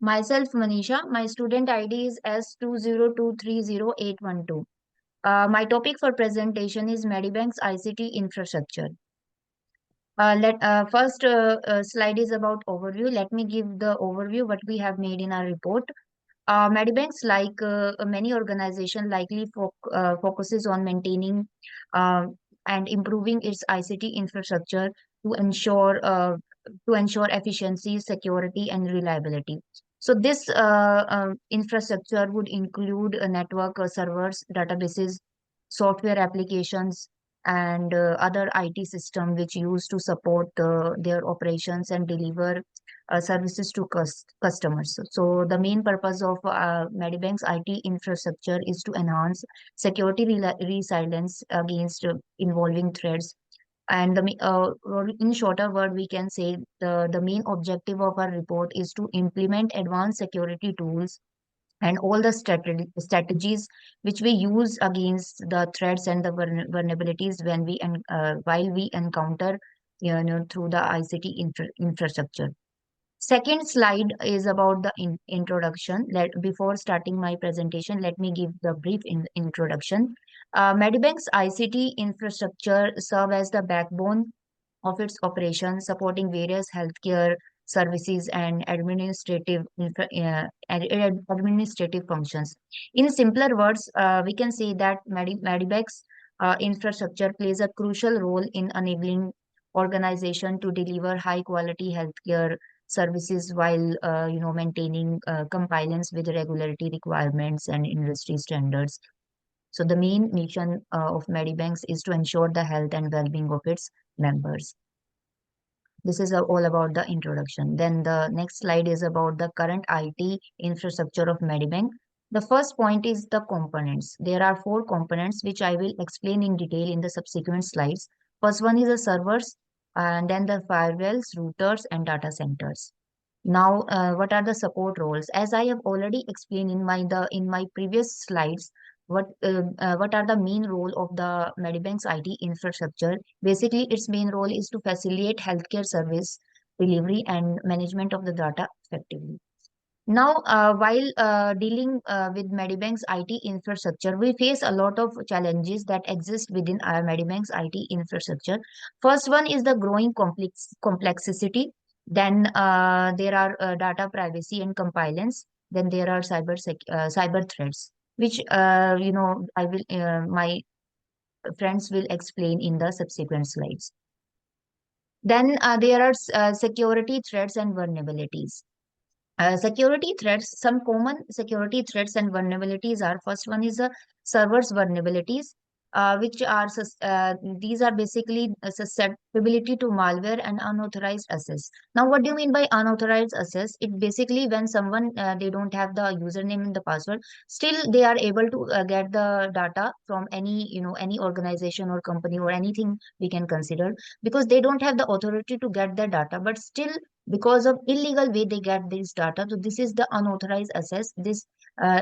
Myself, Manisha. My student ID is S202300812. My topic for presentation is Medibank's ICT infrastructure. Let First slide is about overview. Let me give the overview what we have made in our report. Medibanks, like many organizations, likely focuses on maintaining uh, and improving its ICT infrastructure to ensure uh, to ensure efficiency, security, and reliability. So this infrastructure would include a network, servers, databases, software applications, and other IT system which used to support their operations and deliver services to customers. So the main purpose of Medibank's IT infrastructure is to enhance security resilience against involving threats. And or in shorter word, we can say the main objective of our report is to implement advanced security tools and all the strategies which we use against the threats and the vulnerabilities when while we encounter through the ICT infrastructure. Second slide is about the introduction. Before starting my presentation, let me give the brief introduction. Medibank's ICT infrastructure serve as the backbone of its operations, supporting various healthcare services and administrative functions. In simpler words, we can say that Medibank's infrastructure plays a crucial role in enabling organization to deliver high quality healthcare services while maintaining compliance with regulatory requirements and industry standards. So the main mission of Medibanks is to ensure the health and well-being of its members. This is all about the introduction. Then the next slide is about the current IT infrastructure of Medibank. The first point is the components. There are four components which I will explain in detail in the subsequent slides. First one is the servers, and then the firewalls, routers, and data centers. Now, what are the support roles? As I have already explained in my previous slides, what are the main role of the Medibank's IT infrastructure? Basically, its main role is to facilitate healthcare service delivery and management of the data effectively. Now, while dealing with Medibank's IT infrastructure, we face a lot of challenges that exist within our Medibank's IT infrastructure. First one is the growing complexity. Then there are data privacy and compliance. Then there are cyber threats, which my friends will explain in the subsequent slides. Then there are security threats and vulnerabilities. Security threats, some common security threats and vulnerabilities are: first one is the servers vulnerabilities, which are these are basically susceptibility to malware and unauthorized access. Now, what do you mean by unauthorized access? It basically when someone they don't have the username and the password, still they are able to get the data from any organization or company or anything we can consider, because they don't have the authority to get the data, but still because of illegal way they get this data. So this is the unauthorized access. This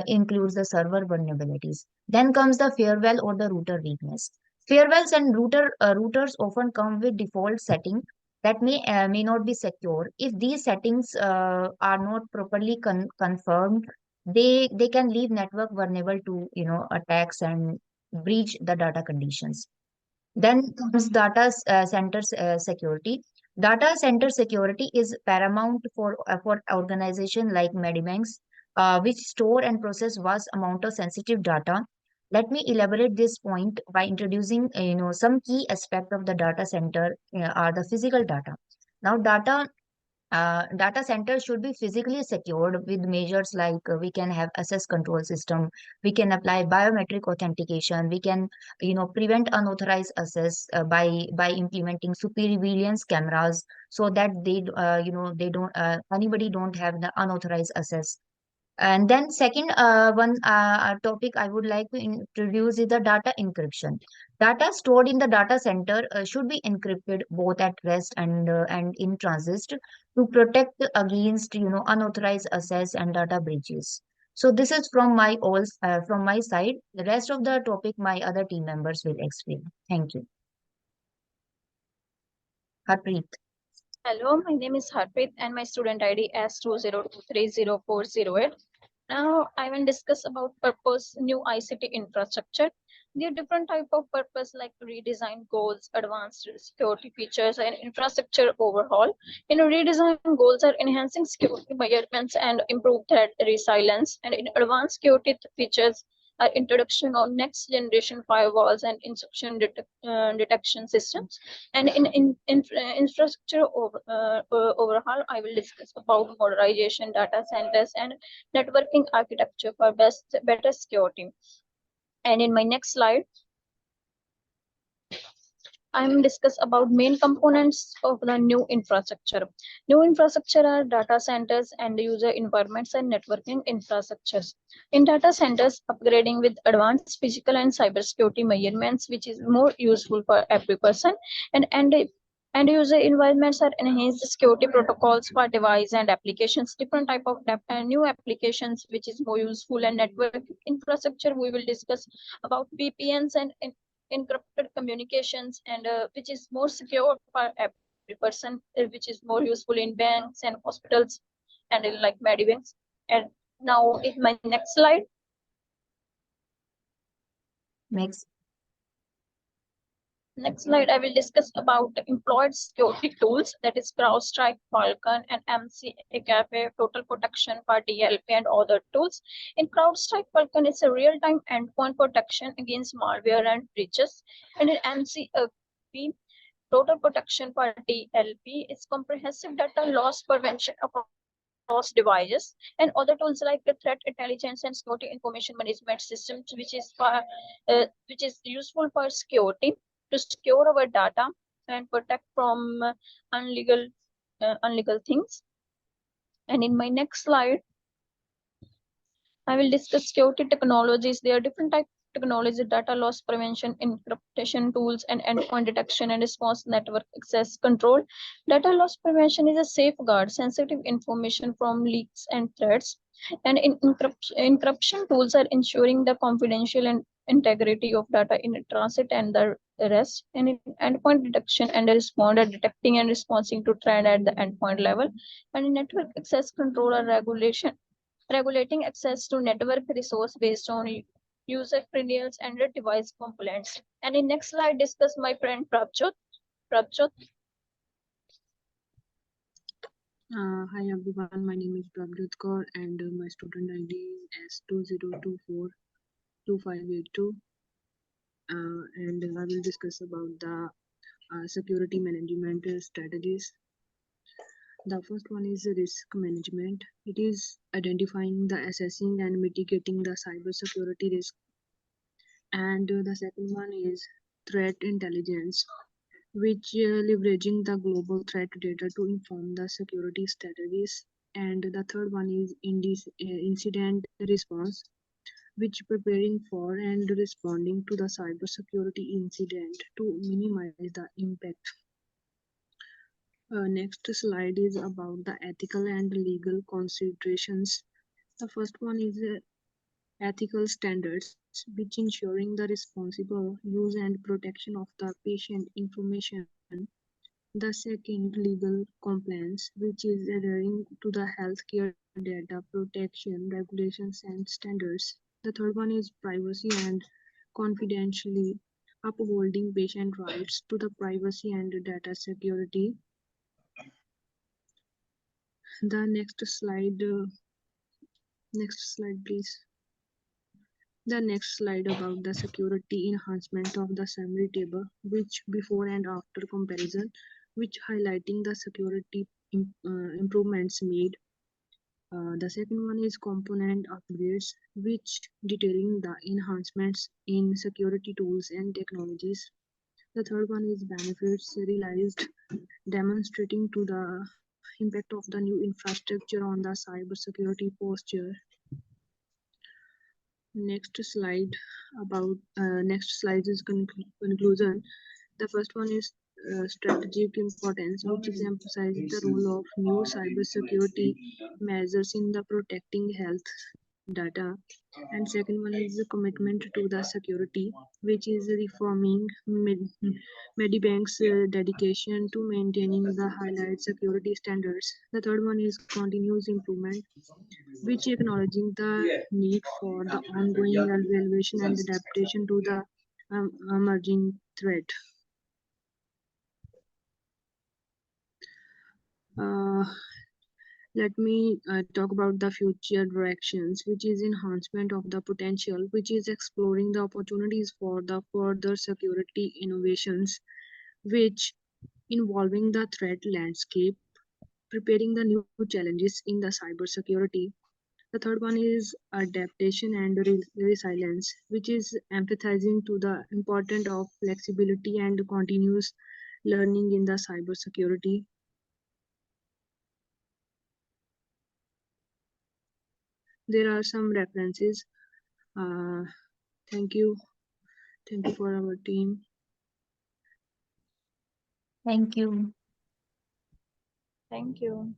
includes the server vulnerabilities. Then comes the firewall or the router weakness. Firewalls and routers often come with default setting that may not be secure. If these settings are not properly confirmed, they can leave network vulnerable to attacks and breach the data conditions. Then comes data center security. Data center security is paramount for organization like Medibanks, which store and process vast amount of sensitive data. Let me elaborate this point by introducing some key aspect of the data center are the physical data. Now, data centers should be physically secured with measures like we can have access control system, we can apply biometric authentication, we can prevent unauthorized access by implementing surveillance cameras so that they don't anybody don't have the unauthorized access. And then second one topic I would like to introduce is the data encryption. Data stored in the data center should be encrypted both at rest and in transit to protect against unauthorized access and data breaches. So this is from my side. The rest of the topic my other team members will explain. Thank you. Harpreet. Hello, my name is Harpreet and my student ID S202304008. Now I will discuss about purpose, new ICT infrastructure. There are different type of purpose like redesign goals, advanced security features, and infrastructure overhaul. In redesign goals are enhancing security measurements and improve threat resilience. And in advanced security features are introduction of next generation firewalls and detection systems. And in infrastructure overhaul, I will discuss about modernization, data centers, and networking architecture for better security. And in my next slide, I'm discuss about main components of the new infrastructure. New infrastructure are data centers and user environments and networking infrastructures. In data centers, upgrading with advanced physical and cybersecurity measurements, which is more useful for every person. And end user environments are enhanced security protocols for device and applications, different type of new applications, which is more useful. And network infrastructure, we will discuss about VPNs and encrypted communications, and which is more secure for every person, which is more useful in banks and hospitals and in like medibanks. And now in my next slide, Next. next slide, I will discuss about the employed security tools, that is CrowdStrike, Falcon, and MCAFE, Total Protection for DLP, and other tools. In CrowdStrike, Falcon is a real-time endpoint protection against malware and breaches, and in MCAFE, Total Protection for DLP is comprehensive data loss prevention across devices, and other tools like the threat intelligence and security information management systems, which is useful for security to secure our data and protect from illegal things. And in my next slide, I will discuss security technologies. There are different types of technology: data loss prevention, encryption tools, and endpoint detection and response network access control. Data loss prevention is a safeguard sensitive information from leaks and threats. And encryption tools are ensuring the confidential and integrity of data in transit and the rest. And in endpoint detection and respond are detecting and responding to threat at the endpoint level. And in network access control or regulation, regulating access to network resource based on user credentials and device components. And in next slide, discuss my friend Prabjot. Prabjot. Hi everyone, my name is Prabjot Kaur and my student ID is S20242582, and I will discuss about the security management strategies. The first one is risk management. It is identifying, the assessing and mitigating the cybersecurity risk. And the second one is threat intelligence, which leveraging the global threat data to inform the security strategies. And the third one is incident response, which preparing for and responding to the cybersecurity incident to minimize the impact. Next slide is about the ethical and legal considerations. The first one is ethical standards, which ensuring the responsible use and protection of the patient information. The second, legal compliance, which is adhering to the healthcare data protection regulations and standards. The third one is privacy and confidentially upholding patient rights to the privacy and data security. The next slide, please. The next slide about the security enhancement of the summary table, which before and after comparison, which highlighting the security improvements made. The second one is component upgrades, which detailing the enhancements in security tools and technologies. The third one is benefits realized, demonstrating to the impact of the new infrastructure on the cybersecurity posture. Next slide is conclusion. The first one is strategic importance, which is emphasizing the role of new cybersecurity measures in the protecting health, data. And second one is the commitment to the security, which is reforming Medibank's dedication to maintaining the highlight security standards. The third one is continuous improvement, which acknowledging the need for the ongoing evaluation and adaptation to the emerging threat. Let me talk about the future directions, which is enhancement of the potential, which is exploring the opportunities for the further security innovations, which involving the threat landscape, preparing the new challenges in the cybersecurity. The third one is adaptation and resilience, which is emphasizing to the importance of flexibility and continuous learning in the cybersecurity. There are some references. Thank you. Thank you for our team. Thank you. Thank you.